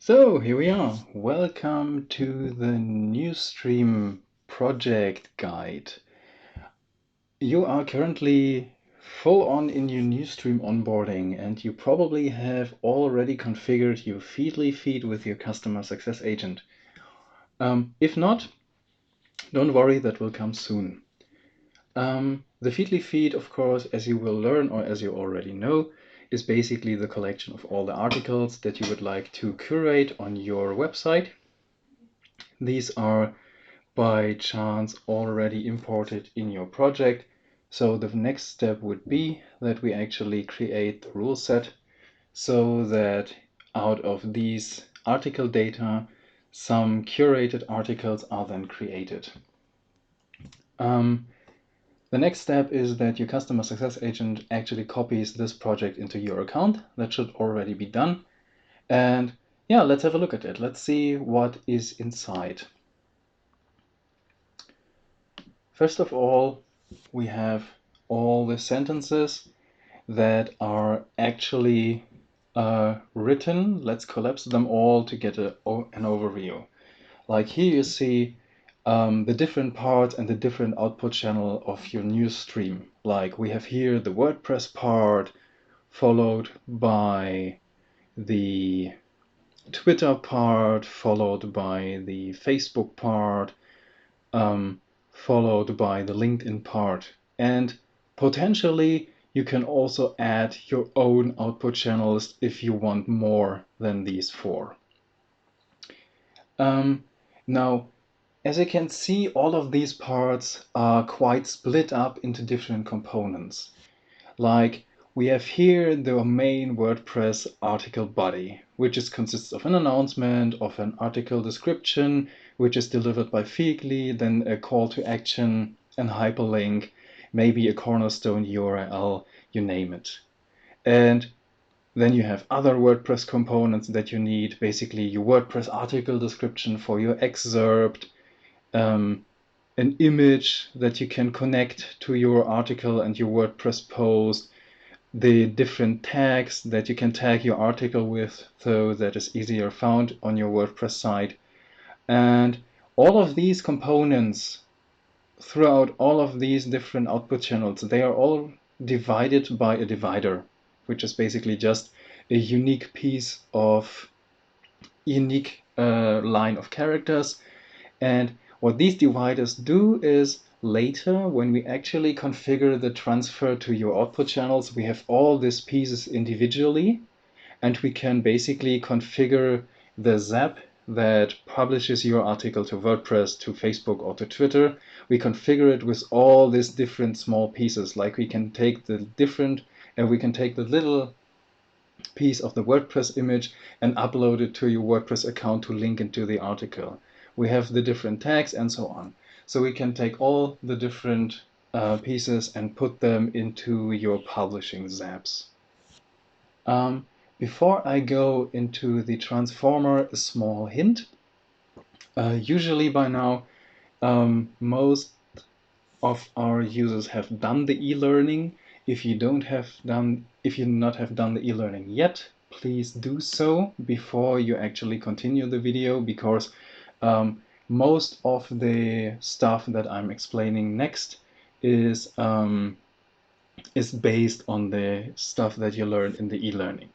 So here we are. Welcome to the Newsstream project guide. You are currently full on in your Newsstream onboarding, and you probably have already configured your Feedly feed with your customer success agent. If not, don't worry, that will come soon. The Feedly feed, of course, as you will learn or as you already know, is basically the collection of all the articles that you would like to curate on your website. These are by chance already imported in your project. So the next step would be that we actually create the rule set so that out of these article data, some curated articles are then created. The next step is that your customer success agent actually copies this project into your account. That should already be done. And yeah, let's have a look at it. Let's see what is inside. First of all, we have all the sentences that are actually written. Let's collapse them all to get an overview. Like here you see the different parts and the different output channel of your news stream. Like we have here the WordPress part, followed by the Twitter part, followed by the Facebook part, followed by the LinkedIn part. And potentially you can also add your own output channels if you want more than these four. Now, as you can see, all of these parts are quite split up into different components. Like we have here the main WordPress article body, which consists of an announcement, of an article description, which is delivered by Feedly, then a call to action, an hyperlink, maybe a cornerstone URL, you name it. And then you have other WordPress components that you need, basically your WordPress article description for your excerpt, an image that you can connect to your article and your WordPress post, the different tags that you can tag your article with so that is easier found on your WordPress site. And all of these components throughout all of these different output channels, they are all divided by a divider, which is basically just a unique piece of unique line of characters. And what these dividers do is later, when we actually configure the transfer to your output channels, we have all these pieces individually, and we can basically configure the zap that publishes your article to WordPress, to Facebook, or to Twitter. We configure it with all these different small pieces. Like we can take the little piece of the WordPress image and upload it to your WordPress account to link into the article. We have the different tags and so on. So we can take all the different pieces and put them into your publishing zaps. Before I go into the transformer, a small hint. Usually by now, most of our users have done the e-learning. If you not have done the e-learning yet, please do so before you actually continue the video, because most of the stuff that I'm explaining next is based on the stuff that you learned in the e-learning.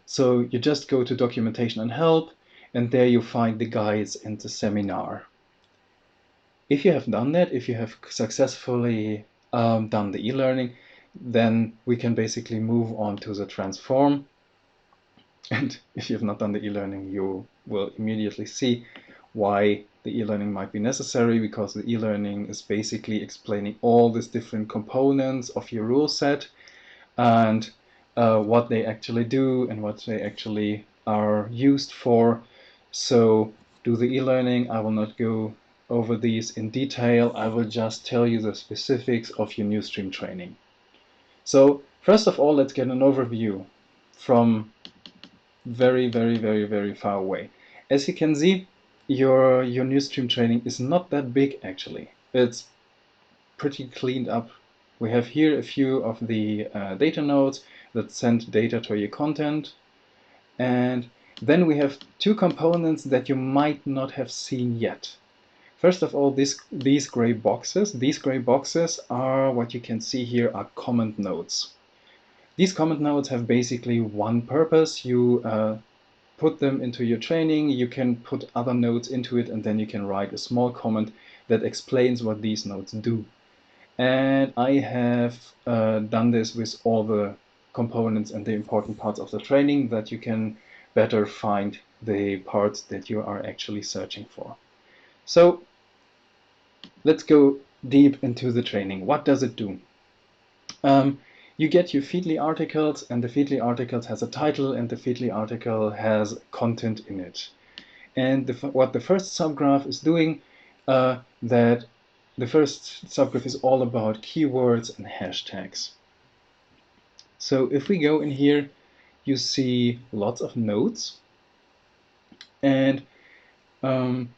So you just go to documentation and help, and there you find the guides and the seminar. If you have done that, if you have successfully done the e-learning, then we can basically move on to the transform. And if you have not done the e-learning, you will immediately see why the e-learning might be necessary, because the e-learning is basically explaining all these different components of your rule set and what they actually do and what they actually are used for. So do the e-learning. I will not go over these in detail. I will just tell you the specifics of your Newsstream training. So first of all, let's get an overview from very far away. As you can see, your Newsstream training is not that big actually. It's pretty cleaned up. We have here a few of the data nodes that send data to your content, and Then we have two components that you might not have seen yet. First of all, these gray boxes. These gray boxes are, what you can see here, are comment nodes. These comment nodes have basically one purpose. You put them into your training, you can put other nodes into it, and then you can write a small comment that explains what these nodes do. And I have done this with all the components and the important parts of the training, that you can better find the parts that you are actually searching for. So let's go deep into the training. What does it do? You get your Feedly articles, and the Feedly articles has a title, and the Feedly article has content in it. And what the first subgraph is doing, that the first subgraph is all about keywords and hashtags. So if we go in here, you see lots of nodes, and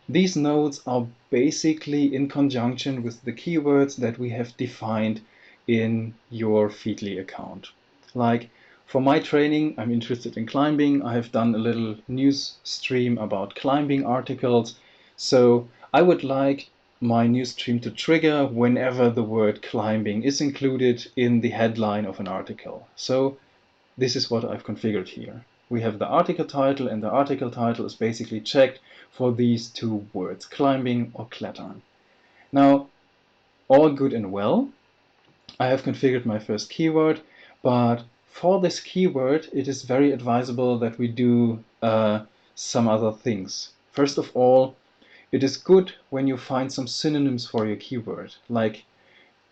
these nodes are basically in conjunction with the keywords that we have defined in your Feedly account. Like for my training, I'm interested in climbing. I have done a little news stream about climbing articles. So I would like my news stream to trigger whenever the word climbing is included in the headline of an article. So this is what I've configured here. We have the article title, and the article title is basically checked for these two words, climbing or clattering. Now, all good and well. I have configured my first keyword, but for this keyword, it is very advisable that we do some other things. First of all, it is good when you find some synonyms for your keyword. Like,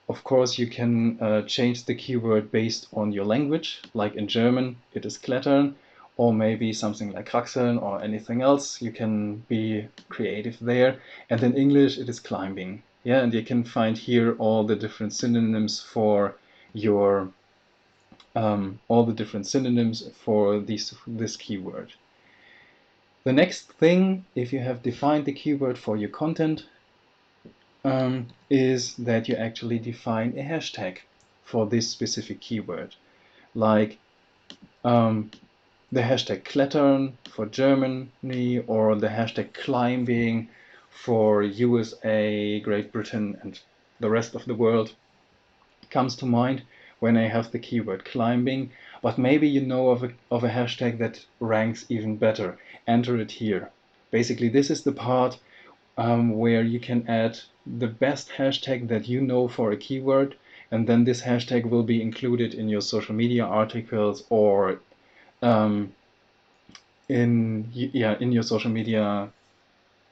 of course, you can change the keyword based on your language. Like in German, it is klettern, or maybe something like kraxeln or anything else. You can be creative there. And in English, it is climbing. Yeah, and you can find here all the different synonyms for your all the different synonyms for this keyword. The next thing, if you have defined the keyword for your content, is that you actually define a hashtag for this specific keyword. Like the hashtag klettern for Germany, or the hashtag climbing for USA, Great Britain, and the rest of the world comes to mind when I have the keyword climbing. But maybe you know of a hashtag that ranks even better. Enter it here. Basically, this is the part where you can add the best hashtag that you know for a keyword, and then this hashtag will be included in your social media articles, or in your social media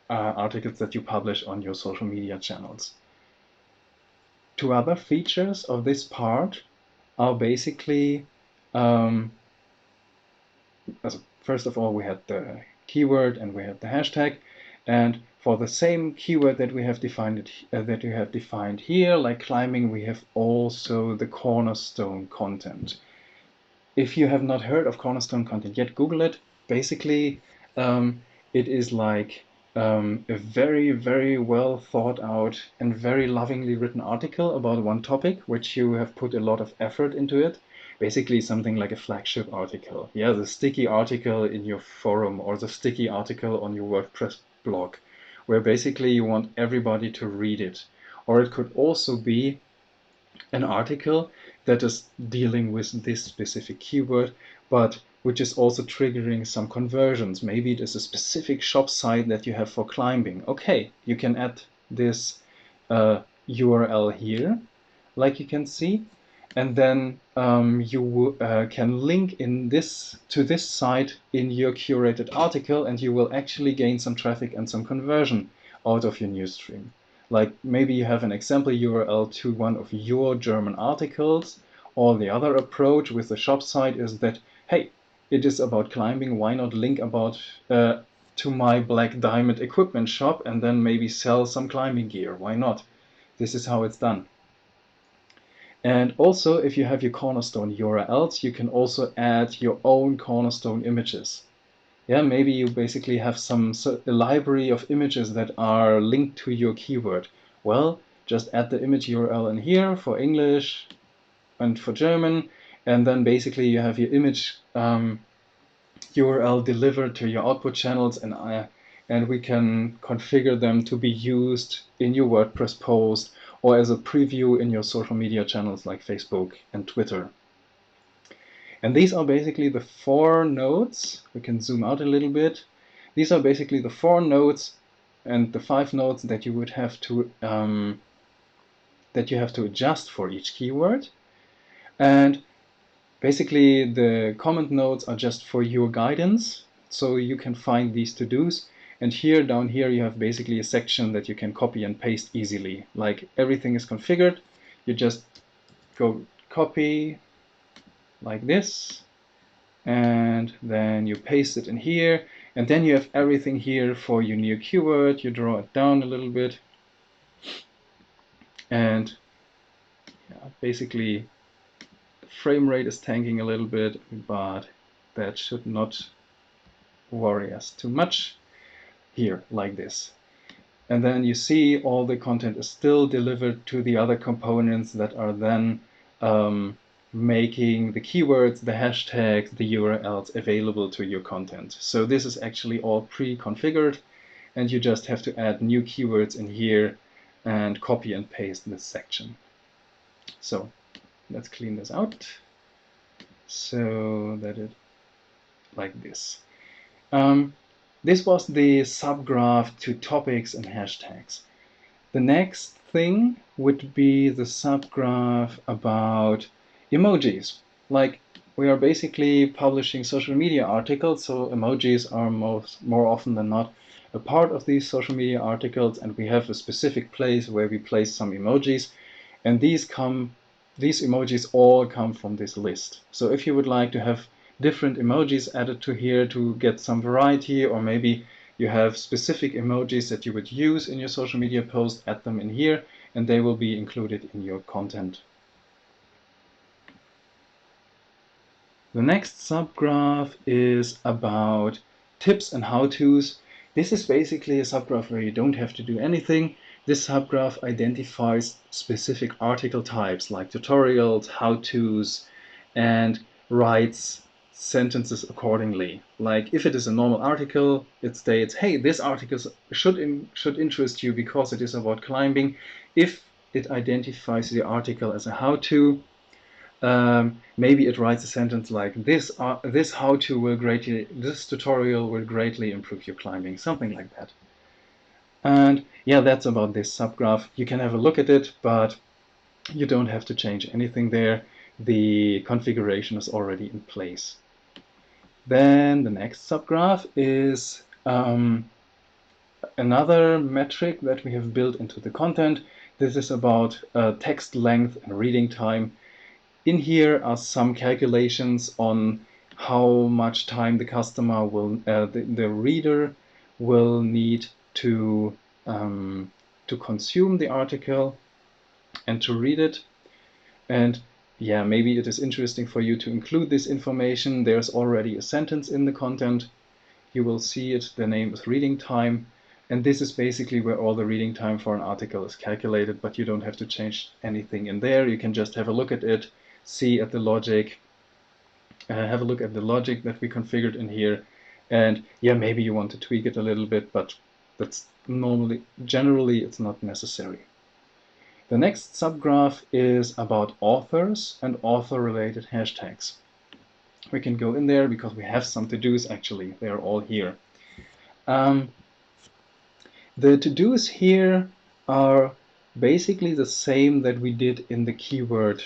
articles that you publish on your social media channels. Two other features of this part are basically, first of all, we had the keyword and we had the hashtag, and for the same keyword that we have defined here, like climbing, we have also the cornerstone content. If you have not heard of cornerstone content yet, Google it. Basically, it is like a very, very well thought out and very lovingly written article about one topic, which you have put a lot of effort into it. Basically, something like a flagship article. Yeah, the sticky article in your forum, or the sticky article on your WordPress blog, where basically you want everybody to read it. Or it could also be an article that is dealing with this specific keyword, but which is also triggering some conversions. Maybe it is a specific shop site that you have for climbing. Okay, you can add this URL here, like you can see, and then you can link to this site in your curated article, and you will actually gain some traffic and some conversion out of your news stream. Like maybe you have an example URL to one of your German articles, or the other approach with the shop site is that, hey, it is about climbing, why not link about to my Black Diamond equipment shop, and then maybe sell some climbing gear? Why not? This is how it's done. And also, if you have your cornerstone URLs, you can also add your own cornerstone images. Yeah, maybe you basically have a library of images that are linked to your keyword. Well, just add the image URL in here for English and for German, and then basically you have your image URL delivered to your output channels, and we can configure them to be used in your WordPress post or as a preview in your social media channels like Facebook and Twitter. And these are basically the 4 nodes. We can zoom out a little bit. These are basically the 4 nodes and the 5 nodes that you would have to adjust for each keyword. And basically the comment nodes are just for your guidance, so you can find these to-dos. And here, down here, you have basically a section that you can copy and paste easily. Like everything is configured, you just go copy like this, and then you paste it in here, and then you have everything here for your new keyword. You draw it down a little bit, and basically the frame rate is tanking a little bit, but that should not worry us too much. Here, like this. And then you see all the content is still delivered to the other components that are then making the keywords, the hashtags, the URLs available to your content. So this is actually all pre-configured, and you just have to add new keywords in here and copy and paste this section. So let's clean this out so that it like this. This was the subgraph to topics and hashtags. The next thing would be the subgraph about emojis. Like, we are basically publishing social media articles, so emojis are more often than not a part of these social media articles, and we have a specific place where we place some emojis, and these emojis all come from this list. So if you would like to have different emojis added to here to get some variety, or maybe you have specific emojis that you would use in your social media post, add them in here, and they will be included in your content. The next subgraph is about tips and how-tos. This is basically a subgraph where you don't have to do anything. This subgraph identifies specific article types like tutorials, how-tos, and writes sentences accordingly. Like if it is a normal article, it states, hey, this article should interest you because it is about climbing. If it identifies the article as a how-to, maybe it writes a sentence like this tutorial will greatly improve your climbing, something like that. And yeah, that's about this subgraph. You can have a look at it, but you don't have to change anything there. The configuration is already in place. Then the next subgraph is another metric that we have built into the content. This is about text length and reading time. In here are some calculations on how much time the customer will, the reader will need to consume the article and to read it. And yeah, maybe it is interesting for you to include this information. There's already a sentence in the content. You will see it. The name is reading time. And this is basically where all the reading time for an article is calculated, but you don't have to change anything in there. You can just have a look at it, see at the logic, have a look at the logic that we configured in here. And yeah, maybe you want to tweak it a little bit, but that's generally it's not necessary. The next subgraph is about authors and author-related hashtags. We can go in there because we have some to-dos actually. They're all here. The to-dos here are basically the same that we did in the keyword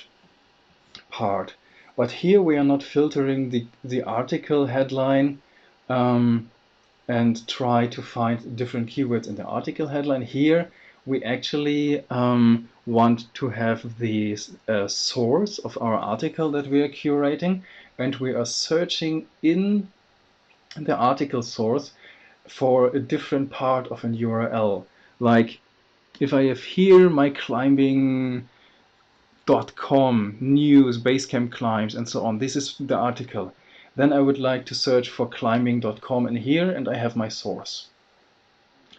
part. But here we are not filtering the article headline and try to find different keywords in the article headline. Here we actually want to have the source of our article that we are curating, and we are searching in the article source for a different part of an URL. Like if I have here my climbing.com news, Basecamp climbs, and so on. This is the article. Then I would like to search for climbing.com in here, and I have my source.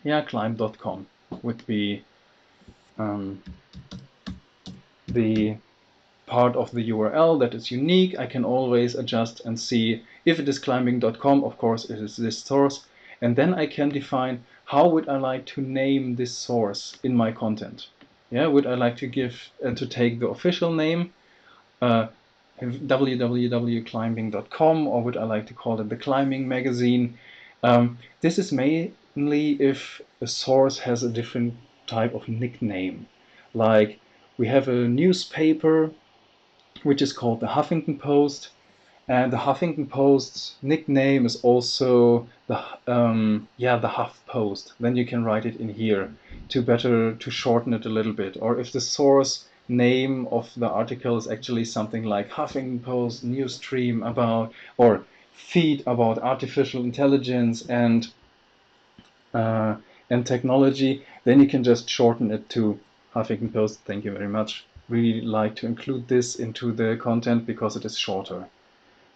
Yeah, climb.com would be the part of the URL that is unique, I can always adjust and see if it is climbing.com, of course it is this source, and then I can define how would I like to name this source in my content. Yeah, would I like to give to take the official name, www.climbing.com, or would I like to call it the Climbing Magazine? This is mainly if a source has a different type of nickname. Like we have a newspaper which is called the Huffington Post, and the Huffington Post's nickname is also the the Huff Post. Then you can write it in here to shorten it a little bit. Or if the source name of the article is actually something like Huffington Post Newsstream about, or feed about artificial intelligence uh, and technology, then you can just shorten it to Huffington Post. Thank you very much. Really like to include this into the content because it is shorter.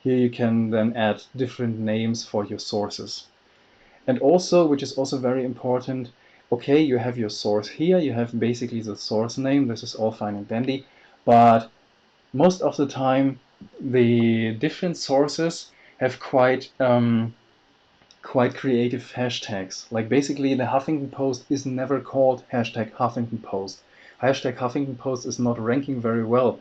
Here you can then add different names for your sources. And also, which is also very important, okay, you have your source here, you have basically the source name, this is all fine and dandy, but most of the time the different sources have quite creative hashtags. Like basically the Huffington Post is never called hashtag Huffington Post. Hashtag Huffington Post is not ranking very well.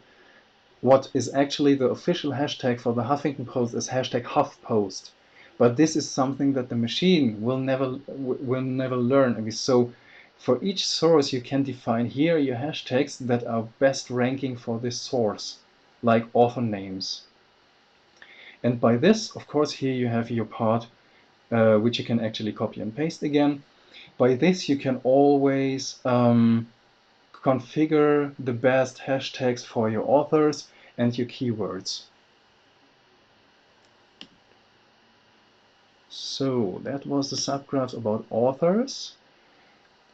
What is actually the official hashtag for the Huffington Post is hashtag HuffPost. But this is something that the machine will never learn. And so for each source you can define here your hashtags that are best ranking for this source, like author names. And by this, of course, here you have your part which you can actually copy and paste again. By this you can always configure the best hashtags for your authors and your keywords. So that was the subgraph about authors.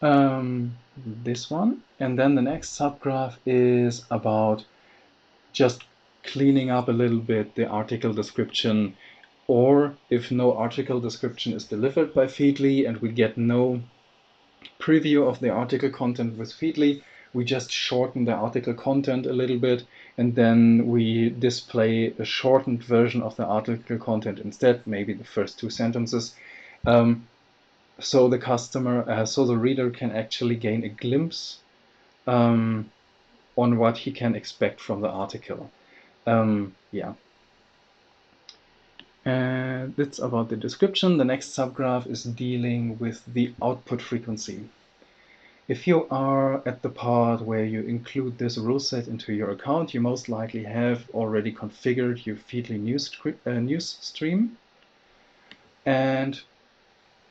This one. And then the next subgraph is about just cleaning up a little bit the article description, or if no article description is delivered by Feedly and we get no preview of the article content with Feedly, we just shorten the article content a little bit, and then we display a shortened version of the article content instead, maybe the first 2 sentences, so the reader can actually gain a glimpse on what he can expect from the article. Yeah. And that's about the description. The next subgraph is dealing with the output frequency. If you are at the part where you include this rule set into your account, you most likely have already configured your Feedly news stream. And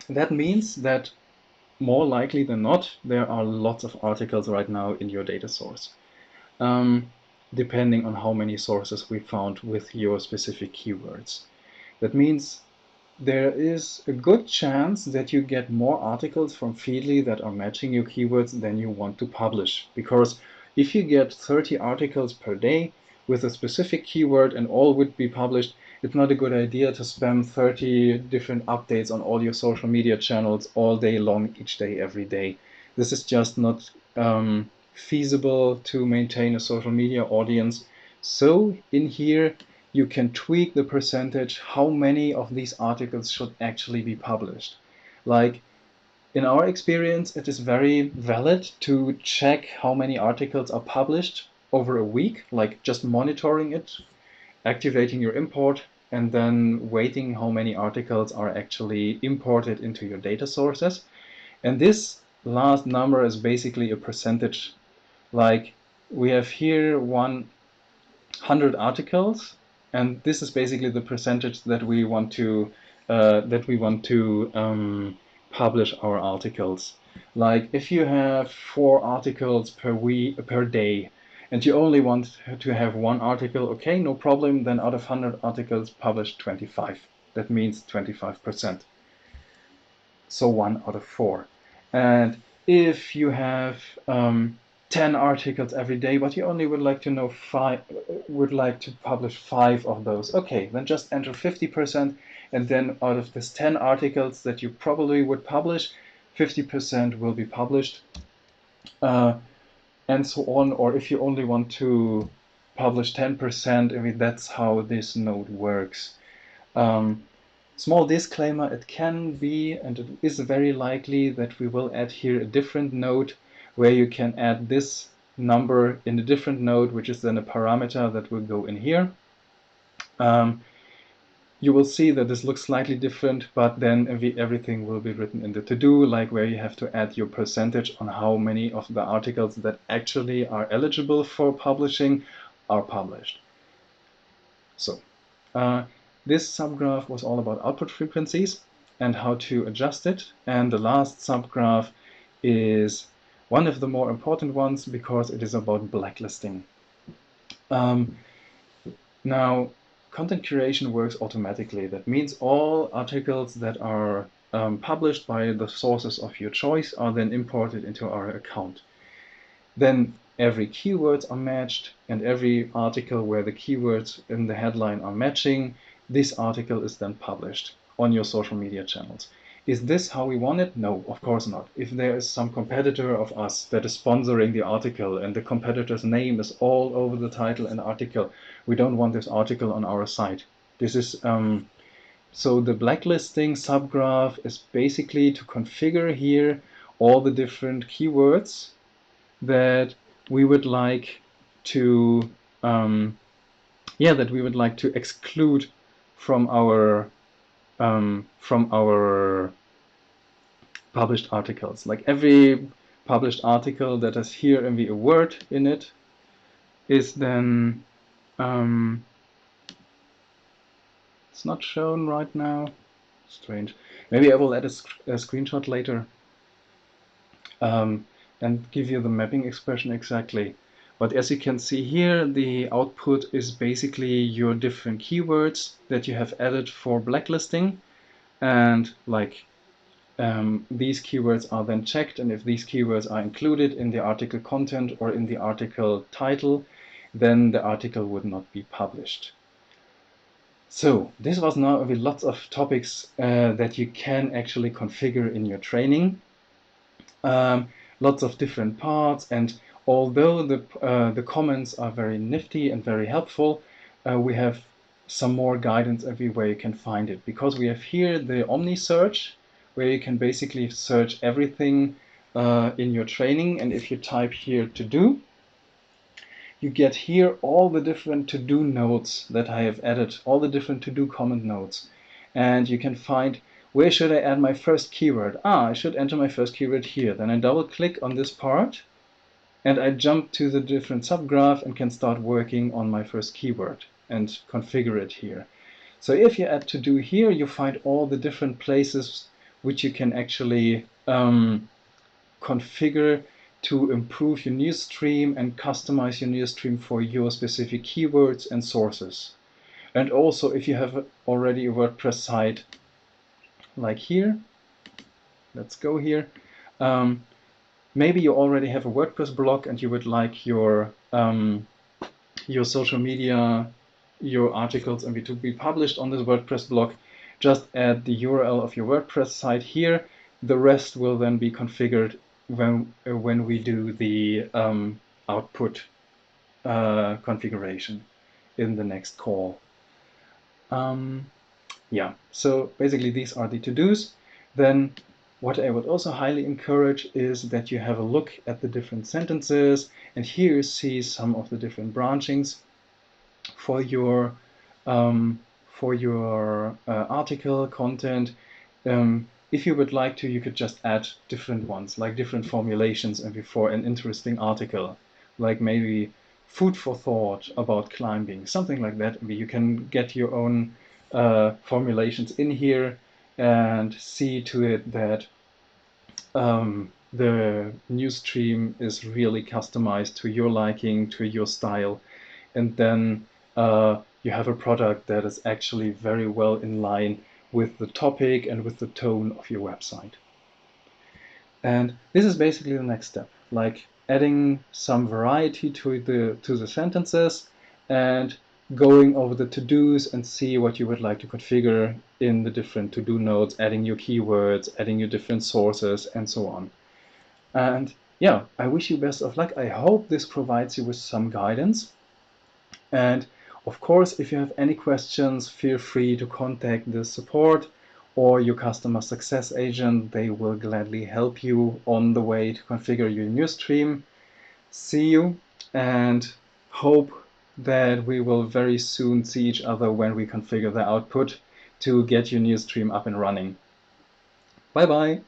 that means that more likely than not, there are lots of articles right now in your data source, depending on how many sources we found with your specific keywords. That means there is a good chance that you get more articles from Feedly that are matching your keywords than you want to publish. Because if you get 30 articles per day with a specific keyword and all would be published, it's not a good idea to spam 30 different updates on all your social media channels all day long, each day, every day. This is just not feasible to maintain a social media audience. So in here, you can tweak the percentage how many of these articles should actually be published. Like in our experience, it is very valid to check how many articles are published over a week, like just monitoring it, activating your import, and then waiting how many articles are actually imported into your data sources. And this last number is basically a percentage. Like we have here 100 articles, and this is basically the percentage that we want to publish our articles. Like if you have 4 articles per day, and you only want to have 1 article, okay, no problem. Then out of 100 articles, publish 25. That means 25%. So 1 out of 4. And if you have 10 articles every day, but you only would like to publish 5 of those, okay, then just enter 50%, and then out of this 10 articles that you probably would publish, 50% will be published, and so on. Or if you only want to publish 10%. I mean, that's how this node works. Small disclaimer, it can be, and it is very likely that we will add here a different node where you can add this number in a different node, which is then a parameter that will go in here. You will see that this looks slightly different, but then everything will be written in the to-do, like where you have to add your percentage on how many of the articles that actually are eligible for publishing are published. So this subgraph was all about output frequencies and how to adjust it. And the last subgraph is one of the more important ones because it is about blacklisting. Now, content curation works automatically. That means all articles that are published by the sources of your choice are then imported into our account. Then every keywords are matched, and every article where the keywords in the headline are matching, this article is then published on your social media channels. Is this how we want it? No, of course not. If there is some competitor of us that is sponsoring the article and the competitor's name is all over the title and article, we don't want this article on our site. This is so the blacklisting subgraph is basically to configure here all the different keywords that we would like to exclude from our published articles. Like every published article that has here and a word in it is then it's not shown right now. Strange. Maybe I will add a screenshot later and give you the mapping expression exactly. But as you can see here, the output is basically your different keywords that you have added for blacklisting. And like these keywords are then checked, and if these keywords are included in the article content or in the article title, then the article would not be published. So this was now with lots of topics that you can actually configure in your training. Lots of different parts, and although the comments are very nifty and very helpful, we have some more guidance everywhere you can find it, because we have here the Omni search, where you can basically search everything in your training, and if you type here to do, you get here all the different to-do nodes that I have added, all the different to-do comment nodes, and you can find where should I add my first keyword? I should enter my first keyword here. Then I double click on this part and I jump to the different subgraph and can start working on my first keyword and configure it here. So if you add to do here, you find all the different places which you can actually configure to improve your Newsstream and customize your Newsstream for your specific keywords and sources. And also if you have already a WordPress site, like here, let's go here. Maybe you already have a WordPress blog and you would like your social media, your articles and to be published on this WordPress blog. Just add the URL of your WordPress site here. The rest will then be configured when we do the output configuration in the next call. Yeah, so basically these are the to-dos. Then what I would also highly encourage is that you have a look at the different sentences, and here you see some of the different branchings for your article content. If you would like to, you could just add different ones, like different formulations and before an interesting article, like maybe food for thought about climbing, something like that. You can get your own formulations in here and see to it that the Newsstream is really customized to your liking, to your style, and then you have a product that is actually very well in line with the topic and with the tone of your website. And this is basically the next step, like adding some variety to the sentences and going over the to-dos and see what you would like to configure in the different to-do nodes, adding your keywords, adding your different sources, and so on. And yeah, I wish you best of luck. I hope this provides you with some guidance. And of course, if you have any questions, feel free to contact the support or your customer success agent. They will gladly help you on the way to configure your Newsstream. See you, and hope that we will very soon see each other when we configure the output to get your Newsstream up and running. Bye bye.